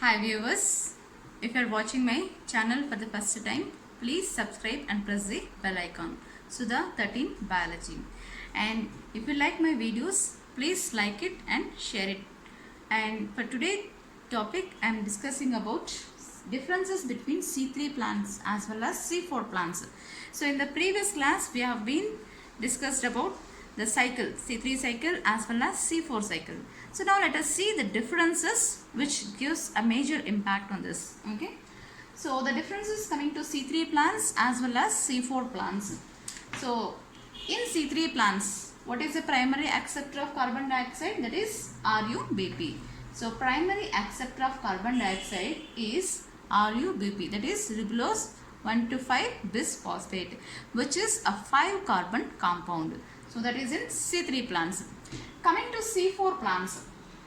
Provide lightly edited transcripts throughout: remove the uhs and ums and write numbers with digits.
Hi viewers, if you are watching my channel for the first time, please subscribe and press the bell icon. Sudha 13 Biology. And if you like my videos, please like it and share it. And for today's topic, I am discussing about differences between C3 plants as well as C4 plants. So in the previous class, we have been discussed about the cycle, C3 cycle as well as C4 cycle. So now let us see the differences which gives a major impact on this. Okay. So the differences coming to C3 plants as well as C4 plants. So in C3 plants, what is the primary acceptor of carbon dioxide? That is RuBP. So primary acceptor of carbon dioxide is RuBP, that is ribulose 1,2,5 bisphosphate, which is a 5 carbon compound. So that is in C3 plants. Coming to C4 plants,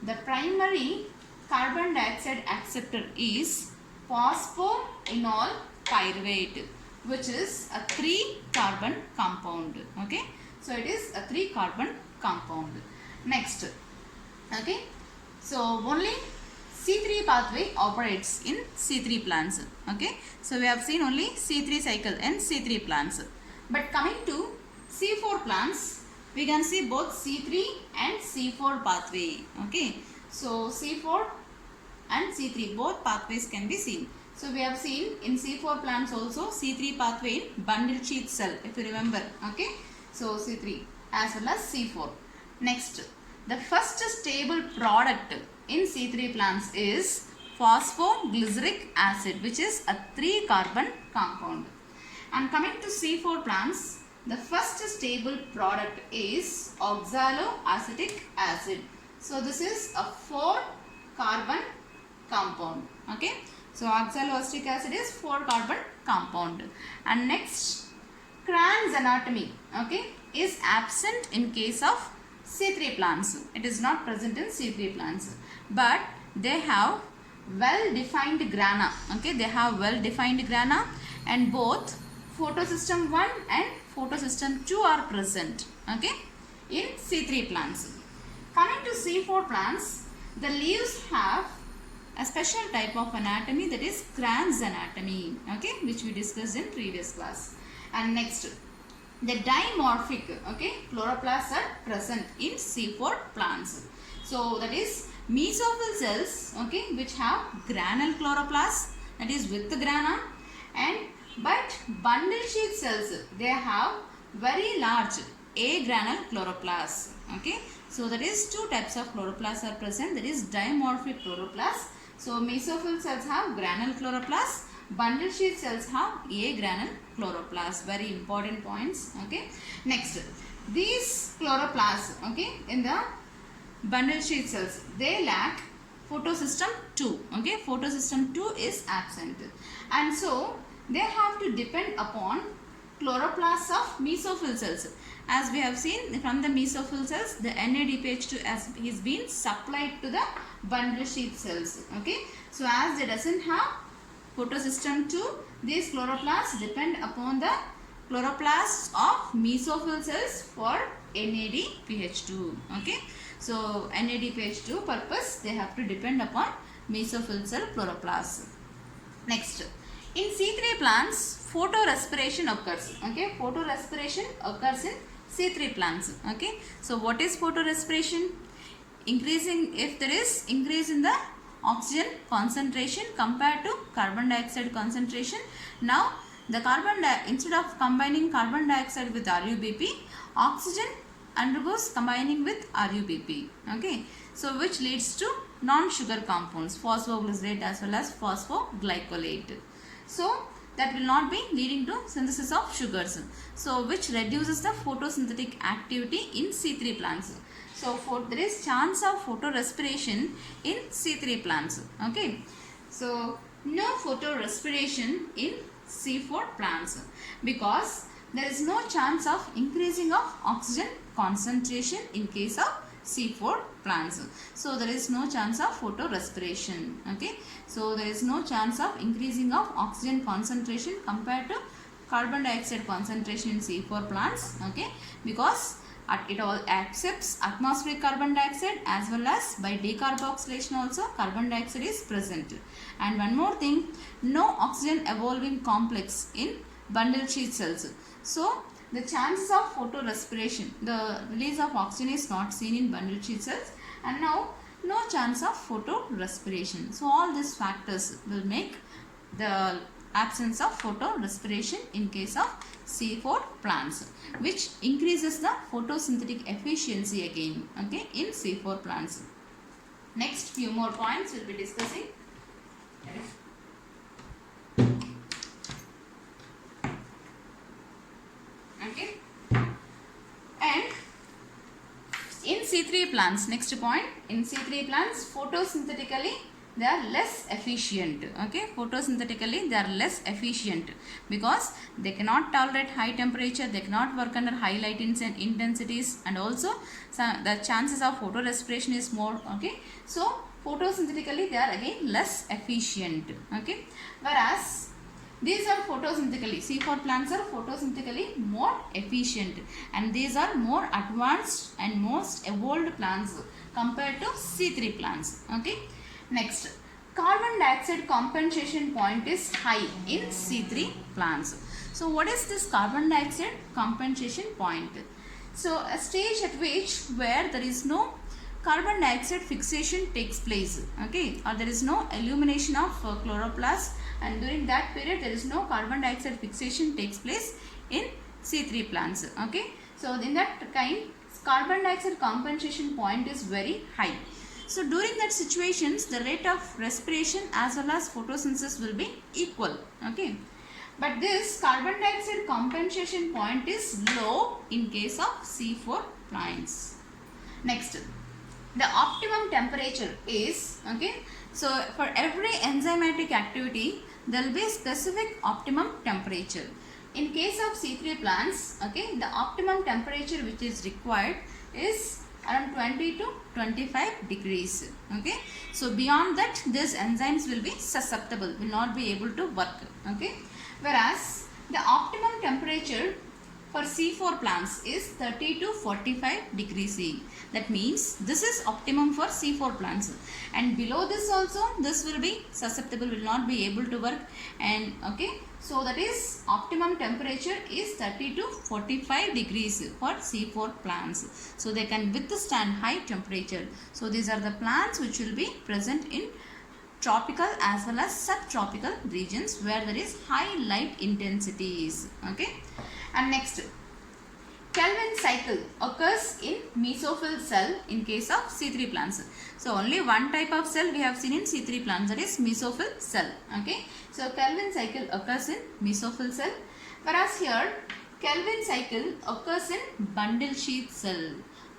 the primary carbon dioxide acceptor is phosphoenol pyruvate, which is a 3 carbon compound. Okay, so it is a 3 carbon compound. Next, okay, so only C3 pathway operates in C3 plants. Okay, so we have seen only C3 cycle and C3 plants. But coming to C4 plants, we can see both C3 and C4 pathway. Okay, so C4 and C3 both pathways can be seen. So we have seen in C4 plants also C3 pathway in bundle sheath cell, if you remember. Okay, so C3 as well as C4. Next, the first stable product in C3 plants is phosphoglyceric acid, which is a 3 carbon compound. And coming to C4 plants, the first stable product is oxaloacetic acid. So this is a 4 carbon compound. Okay, so oxaloacetic acid is 4 carbon compound. And next, Cran's anatomy, okay, is absent in case of C3 plants. It is not present in C3 plants, but they have well defined grana. Okay, they have well defined grana, and both photosystem 1 and photosystem 2 are present, okay, in C3 plants. Coming to C4 plants, the leaves have a special type of anatomy, that is Cran's anatomy, okay, which we discussed in previous class. And next, the dimorphic, okay, chloroplasts are present in C4 plants. So that is mesophyll cells, okay, which have granule chloroplasts, that is with the grana, and but bundle sheath cells, they have very large agranule chloroplasts. Okay, so that is 2 types of chloroplasts are present, that is dimorphic chloroplasts. So mesophyll cells have granule chloroplasts, bundle sheath cells have agranule chloroplasts. Very important points. Okay, next, these chloroplasts, okay, in the bundle sheath cells, they lack photosystem 2. Okay, photosystem 2 is absent, and so they have to depend upon chloroplasts of mesophyll cells. As we have seen from the mesophyll cells, the NADPH2 is being supplied to the bundle sheath cells. Okay, so as they doesn't have photosystem 2, these chloroplasts depend upon the chloroplasts of mesophyll cells for NADPH2. Okay, so NADPH2 purpose, they have to depend upon mesophyll cell chloroplasts. Next, in C3 plants, photorespiration occurs. Okay, photorespiration occurs in C3 plants. Okay, so what is photorespiration? Increasing, if there is increase in the oxygen concentration compared to carbon dioxide concentration. Now the instead of combining carbon dioxide with RuBP, oxygen undergoes combining with RuBP. Okay, so which leads to non-sugar compounds, phosphoglycerate as well as phosphoglycolate. So that will not be leading to synthesis of sugars, so which reduces the photosynthetic activity in C3 plants. So there is chance of photorespiration in C3 plants. Okay, so no photorespiration in C4 plants because there is no chance of increasing of oxygen concentration in case of C4 plants. So there is no chance of photorespiration. Okay, so there is no chance of increasing of oxygen concentration compared to carbon dioxide concentration in C4 plants. Okay, because It all accepts atmospheric carbon dioxide, as well as by decarboxylation also carbon dioxide is present. And one more thing, no oxygen evolving complex in bundle sheath cells. So the chances of photorespiration, the release of oxygen is not seen in bundle sheath cells, and now no chance of photorespiration. So all these factors will make the absence of photorespiration in case of C4 plants, which increases the photosynthetic efficiency again, okay, in C4 plants. Next few more points we'll be discussing. Okay, and in C3 plants, next point, in C3 plants, photosynthetically they are less efficient. Okay, photosynthetically they are less efficient because they cannot tolerate high temperature, they cannot work under high light intensities, and also the chances of photorespiration is more. Okay, so photosynthetically they are again less efficient. Okay, whereas these are photosynthetically, C4 plants are photosynthetically more efficient, and these are more advanced and most evolved plants compared to C3 plants. Okay, next, carbon dioxide compensation point is high in C3 plants. So what is this carbon dioxide compensation point? So a stage at which where there is no carbon dioxide fixation takes place, okay, or there is no illumination of chloroplast, and during that period there is no carbon dioxide fixation takes place in C3 plants. Okay, so in that kind, carbon dioxide compensation point is very high. So during that situations, the rate of respiration as well as photosynthesis will be equal. Okay, but this carbon dioxide compensation point is low in case of C4 plants. Next, the optimum temperature is, okay, so for every enzymatic activity there will be a specific optimum temperature. In case of C3 plants, okay, the optimum temperature which is required is around 20 to 25 degrees. Okay, so beyond that these enzymes will be susceptible, will not be able to work. Okay, whereas the optimum temperature for C4 plants is 30 to 45 degrees C. That means this is optimum for C4 plants, and below this also this will be susceptible, will not be able to work. And okay, so that is optimum temperature is 30 to 45 degrees for C4 plants, so they can withstand high temperature. So these are the plants which will be present in tropical as well as subtropical regions where there is high light intensities. Okay, and next, Calvin cycle occurs in mesophyll cell in case of C3 plants. So only one type of cell we have seen in C3 plants, that is mesophyll cell. Okay, so Calvin cycle occurs in mesophyll cell, whereas here Calvin cycle occurs in bundle sheath cell.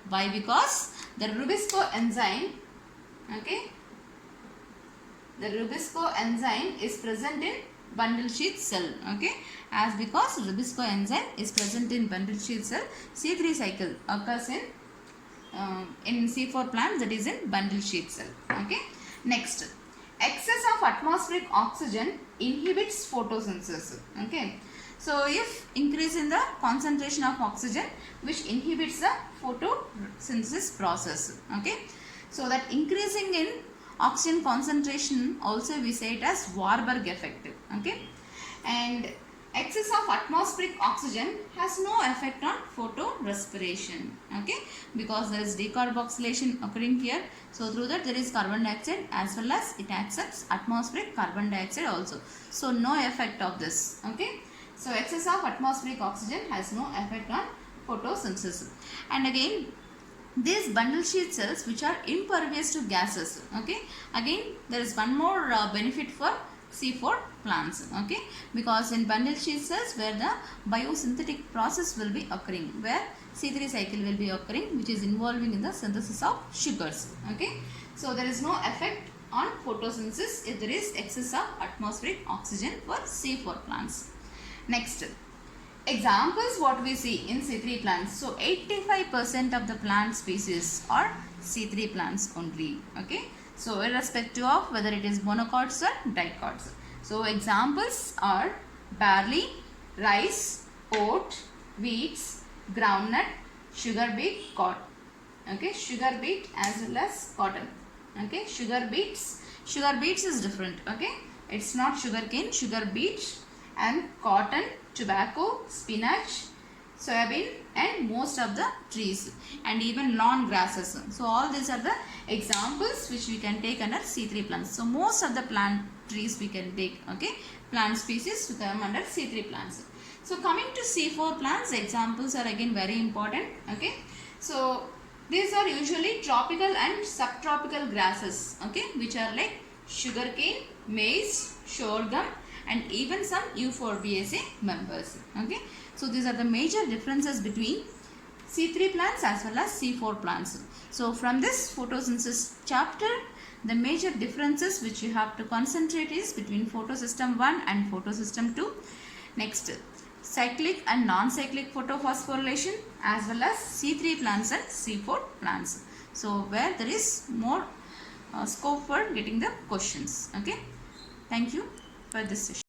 Why? Because the Rubisco enzyme, okay, the Rubisco enzyme is present in bundle sheath cell. Okay, as because Rubisco enzyme is present in bundle sheath cell, C3 cycle occurs in C4 plants, that is in bundle sheath cell. Okay, next, excess of atmospheric oxygen inhibits photosynthesis. Okay, so if increase in the concentration of oxygen which inhibits the photosynthesis process. Okay, so that increasing in oxygen concentration also we say it as Warburg effect. Okay, and excess of atmospheric oxygen has no effect on photorespiration. Okay, because there is decarboxylation occurring here, so through that there is carbon dioxide as well as it accepts atmospheric carbon dioxide also, so no effect of this. Okay, so excess of atmospheric oxygen has no effect on photosynthesis. And again, these bundle sheath cells which are impervious to gases. Okay, again there is one more benefit for C4 plants. Okay, because in bundle sheath cells where the biosynthetic process will be occurring, where C3 cycle will be occurring, which is involving in the synthesis of sugars. Okay, so there is no effect on photosynthesis if there is excess of atmospheric oxygen for C4 plants. Next, examples what we see in C3 plants. So 85% of the plant species are C3 plants only. Okay, so irrespective of whether it is monocots or dicots. So examples are barley, rice, oat, wheats, groundnut, sugar beet, cotton. Okay, sugar beet as well as cotton. Okay, sugar beets is different. Okay, it's not sugar cane, sugar beet and cotton, tobacco, spinach, soybean and most of the trees and even lawn grasses. So all these are the examples which we can take under C3 plants. So most of the plant trees we can take, okay, plant species to come under C3 plants. So coming to C4 plants, examples are again very important. Okay, so these are usually tropical and subtropical grasses, okay, which are like sugarcane, maize, sorghum and even some Euphorbiaceae members. Okay, so these are the major differences between C3 plants as well as C4 plants. So from this photosynthesis chapter, the major differences which you have to concentrate is between photosystem 1 and photosystem 2. Next, cyclic and non-cyclic photophosphorylation as well as C3 plants and C4 plants. So where there is more scope for getting the questions. Okay, thank you for this session.